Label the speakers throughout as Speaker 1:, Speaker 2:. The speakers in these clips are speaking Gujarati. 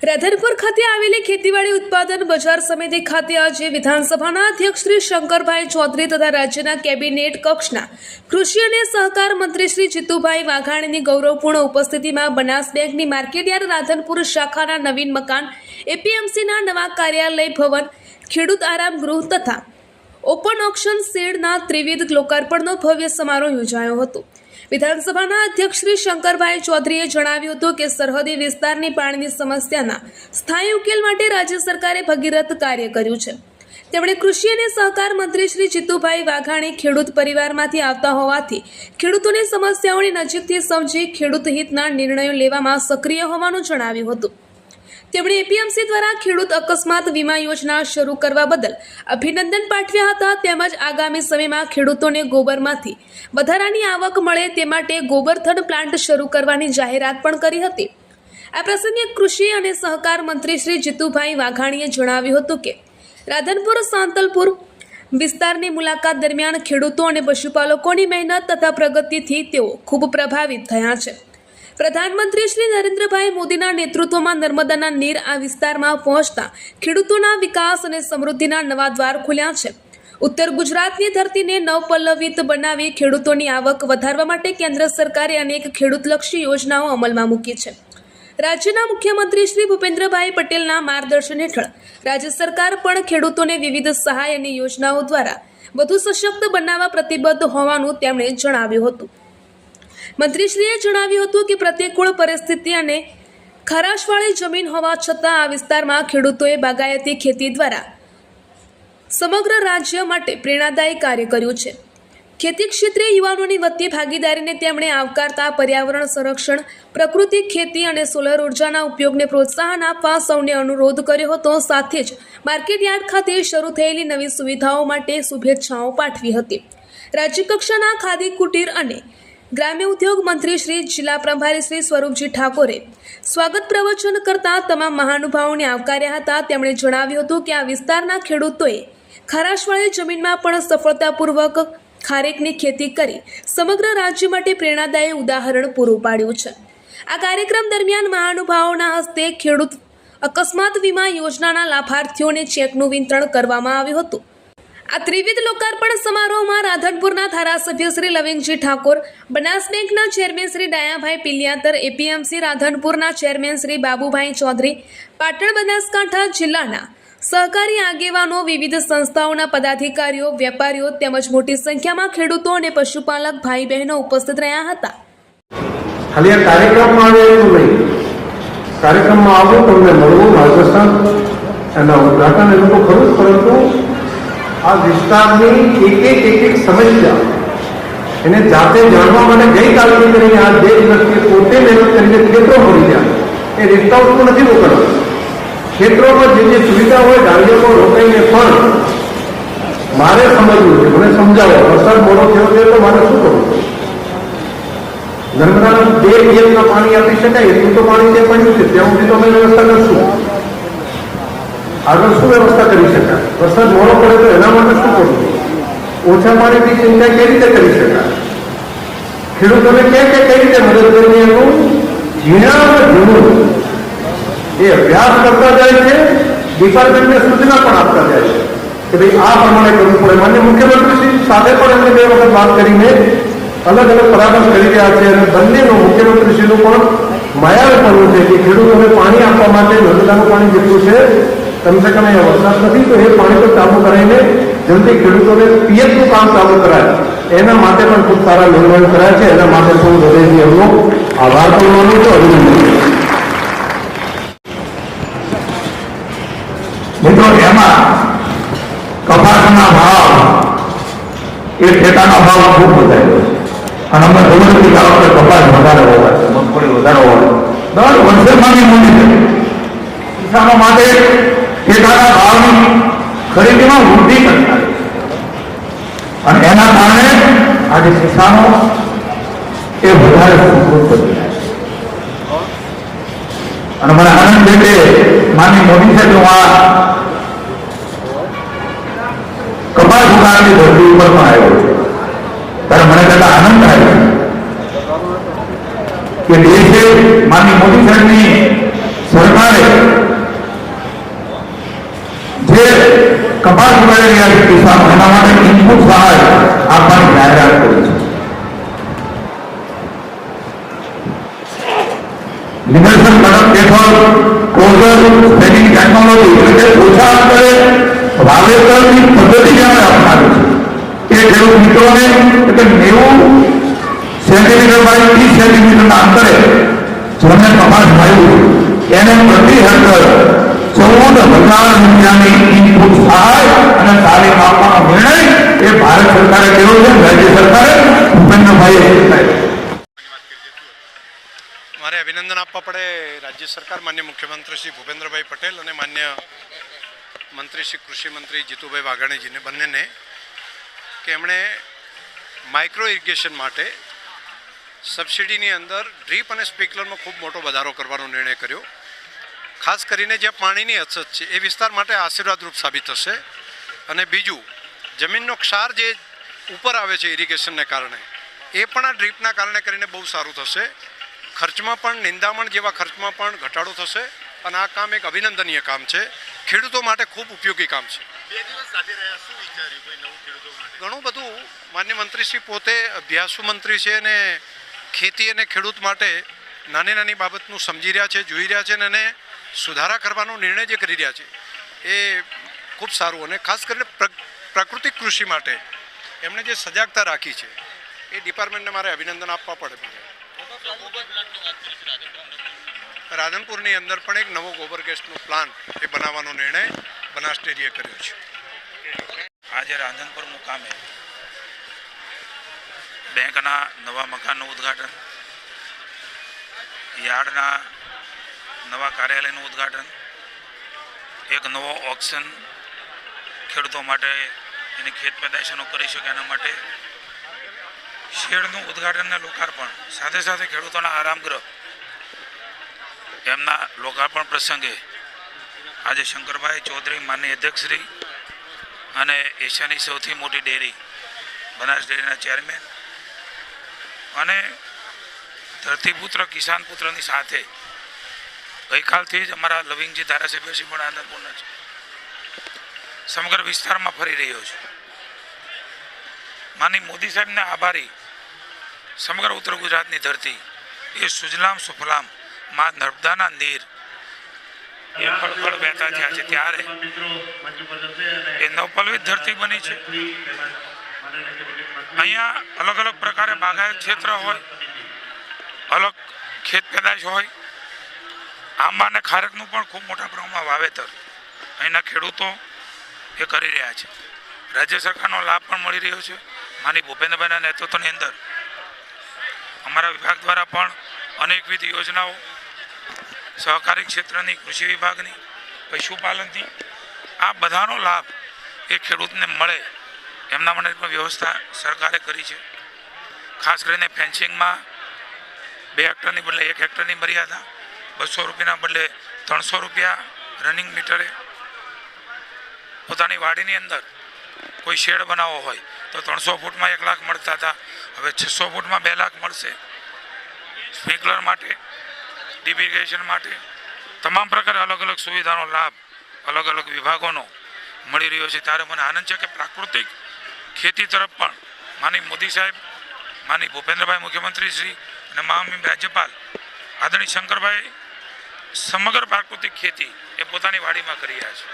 Speaker 1: રાધનપુર ખાતે આવેલી ખેતીવાડી ઉત્પાદન બજાર સમિતિ ખાતે આજે વિધાનસભાના અધ્યક્ષ શ્રી શંકરભાઈ ચૌધરી તથા રાજ્યના કેબિનેટ કક્ષના કૃષિ અને સહકાર મંત્રી શ્રી જીતુભાઈ વાઘાણીની ગૌરવપૂર્ણ ઉપસ્થિતિમાં બનાસ બેંકની માર્કેટયાર્ડ રાધનપુર શાખાના નવીન મકાન, એપીએમસીના નવા કાર્યાલય ભવન, ખેડૂત આરામ ગૃહ તથા ઓપન ઓક્શન શેડના ત્રિવિધ લોકાર્પણનો ભવ્ય સમારોહ યોજાયો હતો। વિધાનસભાના અધ્યક્ષ શ્રી શંકરભાઈ ચૌધરીએ જણાવ્યું હતું કે સરહદી વિસ્તારની પાણીની સમસ્યાના સ્થાયી ઉકેલ માટે રાજ્ય સરકારે ભગીરથ કાર્ય કર્યું છે। તેમણે કૃષિ અને સહકાર મંત્રી શ્રી જીતુભાઈ વાઘાણી ખેડૂત પરિવારમાંથી આવતા હોવાથી ખેડૂતોની સમસ્યાઓની નજીકથી સમજી ખેડૂત હિતના નિર્ણયો લેવામાં સક્રિય હોવાનું જણાવ્યું હતું। તેમણે એપીએમસી દ્વારા ખેડૂત અકસ્માત વીમા યોજના શરૂ કરવા બદલ અભિનંદન પાઠવ્યા હતા। તેમજ આગામી સમયમાં ખેડૂતોને ગોબરમાંથી વધારાની આવક મળે તે માટે ગોબરધન પ્લાન્ટ શરૂ કરવાની જાહેરાત પણ કરી હતી। આ પ્રસંગે કૃષિ અને સહકાર મંત્રી શ્રી જીતુભાઈ વાઘાણીએ જણાવ્યું હતું કે રાધનપુર સાંતલપુર વિસ્તારની મુલાકાત દરમિયાન ખેડૂતો અને પશુપાલકોની મહેનત તથા પ્રગતિથી તેઓ ખૂબ પ્રભાવિત થયા છે। પ્રધાનમંત્રી શ્રી નરેન્દ્રભાઈ મોદીના નેતૃત્વમાં નર્મદાના નીર આ વિસ્તારમાં પહોંચતા ખેડૂતોના વિકાસ અને સમૃદ્ધિના નવા દ્વાર ખુલ્યા છે। ઉત્તર ગુજરાતની ધરતીને નવપલ્લવિત બનાવી ખેડૂતોની આવક વધારવા માટે કેન્દ્ર સરકારે અનેક ખેડૂતલક્ષી યોજનાઓ અમલમાં મૂકી છે। રાજ્યના મુખ્યમંત્રી શ્રી ભૂપેન્દ્રભાઈ પટેલના માર્ગદર્શન હેઠળ રાજ્ય સરકાર પણ ખેડૂતોને વિવિધ સહાય અને યોજનાઓ દ્વારા વધુ સશક્ત બનાવવા પ્રતિબદ્ધ હોવાનું તેમણે જણાવ્યું હતું। મંત્રીશ્રીએ જણાવ્યું હતું કે પ્રતિકૂળ પરિસ્થિતિ અને ખારાશવાળી જમીન હોવા છતાં આ વિસ્તારમાં ખેડૂતોએ બાગાયતી ખેતી દ્વારા સમગ્ર રાજ્ય માટે પ્રેરણાદાયી કાર્ય કર્યું છે। ખેતી ક્ષેત્રે યુવાનોની વધતી ભાગીદારીને તેમણે આવકારતા પર્યાવરણ સંરક્ષણ, પ્રકૃતિ ખેતી અને સોલર ઉર્જાના ઉપયોગને પ્રોત્સાહન આપવા સૌને અનુરોધ કર્યો હતો। સાથે જ માર્કેટયાર્ડ ખાતે શરૂ થયેલી નવી સુવિધાઓ માટે શુભેચ્છાઓ પાઠવી હતી। રાજ્યકક્ષાના ખાદી કુટીર અને ગ્રામ્ય ઉદ્યોગ મંત્રી શ્રી જિલ્લા પ્રભારી શ્રી સ્વરૂપજી ઠાકોરે સ્વાગત પ્રવચન કરતા તમામ મહાનુભાવોને આવકાર્યા હતા। તેમણે જણાવ્યું હતું કે આ વિસ્તારના ખેડૂતોએ ખારાશવાળી જમીનમાં પણ સફળતાપૂર્વક ખારેકની ખેતી કરી સમગ્ર રાજ્ય માટે પ્રેરણાદાયી ઉદાહરણ પૂરું પાડ્યું છે। આ કાર્યક્રમ દરમિયાન મહાનુભાવોના હસ્તે ખેડૂત અકસ્માત વીમા યોજનાના લાભાર્થીઓને ચેકનું વિતરણ કરવામાં આવ્યું હતું। આ ત્રિવિધ લોકાર્પણ સમારોહમાં રાધનપુરના ધારાસભ્ય શ્રી લવિંગજી ઠાકોર, બનાસ બેંકના ચેરમેન શ્રી ડાયાભાઈ પિલિયાતર, એપીએમસી રાધનપુરના ચેરમેન શ્રી બાબુભાઈ ચૌધરી, પાટણ બનાસકાંઠા જિલ્લાના સહકારી આગેવાનો, વિવિધ સંસ્થાઓના પદાધિકારીઓ, વેપારીઓ તેમજ મોટી સંખ્યામાં ખેડૂતો અને પશુપાલક ભાઈ બહેનો ઉપસ્થિત રહ્યા હતા।
Speaker 2: ખાલી આ કાર્યક્રમમાં આવે એવું નહીં, કાર્યક્રમમાં આવો તમને મળવું, માર્ગદર્શન અને ઉદ્ઘાટન એવું તો ખરું, પરંતુ આ વિસ્તારની એક સમસ્યા એને જાતે જાણવા માટે ગઈકાલથી કરીને આ 2 દિવસથી પોતે મહેનત કરીને ક્ષેત્રો મળી જાય એ રસ્તા ઉપર નથી મોકલવા। ક્ષેત્રોમાં જે સુવિધા હોય ગાડીઓમાં રોકાઈને પણ મારે સમજવું છે, મને સમજાવો, વરસાદ મોડો થયો છે તો મારે શું કરવું? નર્મદાના 2 પીએમના પાણી આપી શકાય એટલું તો પાણી જે પડ્યું છે ત્યાં સુધી તો અમે વ્યવસ્થા કરશું। આગળ શું વ્યવસ્થા કરી શકાય? વરસાદ મોડો પડે તો એના માટે શું કરવું? ઓછા પાણીથી સિંચાઈ કઈ રીતે કરી શકાય? ખેડૂતોને કઈ રીતે મદદ કરવી એનું ઝીણામાં ઝીણું એ અભ્યાસ કરતા જાય છે। ડિપાર્ટમેન્ટને સૂચના પણ આપતા જાય છે કે ભાઈ આ પ્રમાણે કરવું પડે। માન્ય મુખ્યમંત્રી સાથે પણ એમને 2 વખત વાત કરીને અલગ અલગ પરામર્શ કરી રહ્યા છે અને બંનેનું મુખ્યમંત્રીશ્રીનું પણ માયાળપણું છે કે ખેડૂતોને પાણી આપવા માટે નર્મદાનું પાણી જેટલું છે કમસે કમ અહીંયા વરસાદ નથી તો એ પાણી તો ચાલુ કરાવીને જલ્દી ખેડૂતોને પિયતનું કામ ચાલુ કરાય એના માટે પણ ખૂબ સારા નિર્ણયો કરાય છે। એના માટે હું હૃદયથી એમનો આભાર પણ માનું છું, અભિનંદન।
Speaker 3: મિત્રો, એમાં કપાસના ભાવ એ ઠેકાના ભાવ ખૂબ વધાર્યો છે અને અમે ખબર નથી કે આ વખતે કપાસ વધારે હોવા છે, મગફળી વધારે હોવા દર વર્ષે માંગી મોટી છે। કિસાનો માટે ઠેકાના ભાવની ખરીદીમાં વૃદ્ધિ કરતા અને એના કારણે આજે કિસાનો એ વધારે સમૃદ્ધ બની રહ્યા છે અને મને આનંદ છે કે માનની મોદી સાહેબ આ કપાસ ઉગાડની ધરતી ઉપર પણ આવ્યો છે ત્યારે મને કહેતા આનંદ થાય છે કે દેશે માનની મોદી સાહેબની સરકારે કપાસ ઉગાડી રહ્યા છે કિસાનો, એના માટે ઇનપુટ સહાય આપવાની જાહેરાત કરી છે. નિદર્શન કડક કેફળ ક્લોઝર સ્પ્રેડિંગ ટેકનોલોજી એટલે કે ઓછા અંતરે વાવેતરની પદ્ધતિ જેમણે અપનાવી છે એ ખેડૂત મિત્રોને એટલે 90 સેન્ટીમીટર બાય 30 સેન્ટીમીટરના અંતરે જેમણે કપાસ વાવ્યું એને પ્રતિ હેક્ટર 14,000 રૂપિયાની ઇનપુટ સહાય અને તાલીમ આપવાનો નિર્ણય એ ભારત સરકારે કર્યો છે. રાજ્ય સરકારે ભૂપેન્દ્રભાઈએ સ્વીકાર્યો.
Speaker 4: મારે અભિનંદન આપવા પડે રાજ્ય સરકાર, માન્ય મુખ્યમંત્રી શ્રી ભૂપેન્દ્રભાઈ પટેલ અને માન્ય મંત્રી શ્રી કૃષિ મંત્રી જીતુભાઈ વાઘાણીજીને બંનેને કે એમણે માઇક્રો ઇરિગેશન માટે સબસિડીની અંદર ડ્રીપ અને સ્પ્રિંકલરમાં ખૂબ મોટો વધારો કરવાનો નિર્ણય કર્યો. ખાસ કરીને જ્યાં પાણીની અછત છે એ વિસ્તાર માટે આશીર્વાદરૂપ સાબિત થશે. અને બીજું, જમીનનો ક્ષાર જે ઉપર આવે છે ઇરિગેશનને કારણે એ પણ આ ડ્રીપના કારણે કરીને બહુ સારું થશે. ખર્ચમાં પણ, નિંદામણ જેવા ખર્ચમાં પણ ઘટાડો થશે અને આ કામ એક અભિનંદનીય કામ છે, ખેડૂતો માટે ખૂબ ઉપયોગી કામ છે. ઘણું બધું માન્ય મંત્રીશ્રી પોતે અભ્યાસુ મંત્રી છે અને ખેતી અને ખેડૂત માટે નાની નાની બાબતનું સમજી રહ્યા છે, જોઈ રહ્યા છે અને એને સુધારા કરવાનો નિર્ણય જે કરી રહ્યા છે એ ખૂબ સારું. અને ખાસ કરીને પ્રાકૃતિક કૃષિ માટે એમણે જે સજાગતા રાખી છે એ ડિપાર્ટમેન્ટને મારે અભિનંદન આપવા પડે. રાધનપુરની અંદર પણ એક નવો ગોબર ગેસનો પ્લાન્ટ એ બનાવવાનો નિર્ણય બનાસ ડેરીએ કર્યો છે.
Speaker 5: આજે રાધનપુર મુકામે બેંકના નવા મકાનનું ઉદ્ઘાટન, યાર્ડના નવા કાર્યાલયનું ઉદ્ઘાટન, એક નવો ઓક્શન ખેડૂતો માટે એની ખેત પેદાશોનો કરી શકે એના માટે શેડનું ઉદ્ઘાટન અને લોકાર્પણ, સાથે સાથે ખેડૂતોના આરામગૃહ એમના લોકાર્પણ પ્રસંગે આજે શંકરભાઈ ચૌધરી માનનીય અધ્યક્ષશ્રી અને એશિયાની સૌથી મોટી ડેરી બનાસ ડેરીના ચેરમેન અને ધરતીપુત્ર કિસાન પુત્રની સાથે ગઈકાલથી જ અમારા લવિંગજી ધારાસભ્યશ્રી પણ આનંદપૂર્ણ છે, સમગ્ર વિસ્તારમાં ફરી રહ્યો છે. માની મોદી સાહેબને આભારી સમગ્ર ઉત્તર ગુજરાતની ધરતી એ સુજલામ સુફલામ માં નર્મદાના નીર એ ફળફળ વહેતા થયા છે ત્યારે એ નવપલવિત ધરતી બની છે. અહીંયા અલગ અલગ પ્રકારે બાગાયત ક્ષેત્ર હોય, અલગ ખેત પેદાશ હોય, આંબા અને ખારકનું પણ ખૂબ મોટા પ્રમાણમાં વાવેતર અહીંના ખેડૂતો એ કરી રહ્યા છે. રાજ્ય સરકારનો લાભ પણ મળી રહ્યો છે. માની ભૂપેન્દ્રભાઈના નેતૃત્વની અંદર અમારા વિભાગ દ્વારા પણ અનેકવિધ યોજનાઓ, સહકારી ક્ષેત્રની, કૃષિ વિભાગની, પશુપાલનની, આ બધાનો લાભ એ ખેડૂતને મળે એમના માટે પણ વ્યવસ્થા સરકારે કરી છે. ખાસ કરીને ફેન્સિંગમાં 2 હેક્ટરની બદલે 1 હેક્ટરની મર્યાદા, 200 રૂપિયાના બદલે 300 રૂપિયા રનિંગ મીટરે. પોતાની વાડીની અંદર કોઈ શેડ બનાવવો હોય તો 300 ફૂટમાં 1 લાખ મળતા હતા, હવે 600 ફૂટમાં 2 લાખ મળશે. સ્પ્રિંકલર માટે, ડીપ ઇરિગેશન માટે તમામ પ્રકારે અલગ અલગ સુવિધાનો લાભ અલગ અલગ વિભાગોનો મળી રહ્યો છે. ત્યારે મને આનંદ છે કે પ્રાકૃતિક ખેતી તરફ પણ માની મોદી સાહેબ, માની ભૂપેન્દ્રભાઈ મુખ્યમંત્રી શ્રી અને મહામહિમ રાજ્યપાલ આદરણીય શંકરભાઈ સમગ્ર પ્રાકૃતિક ખેતી એ પોતાની વાડીમાં કરી રહ્યા છે.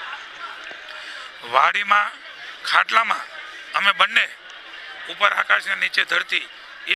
Speaker 5: વાડીમાં, ખાટલામાં અમે બંને ઉપર આકાશને નીચે ધરતી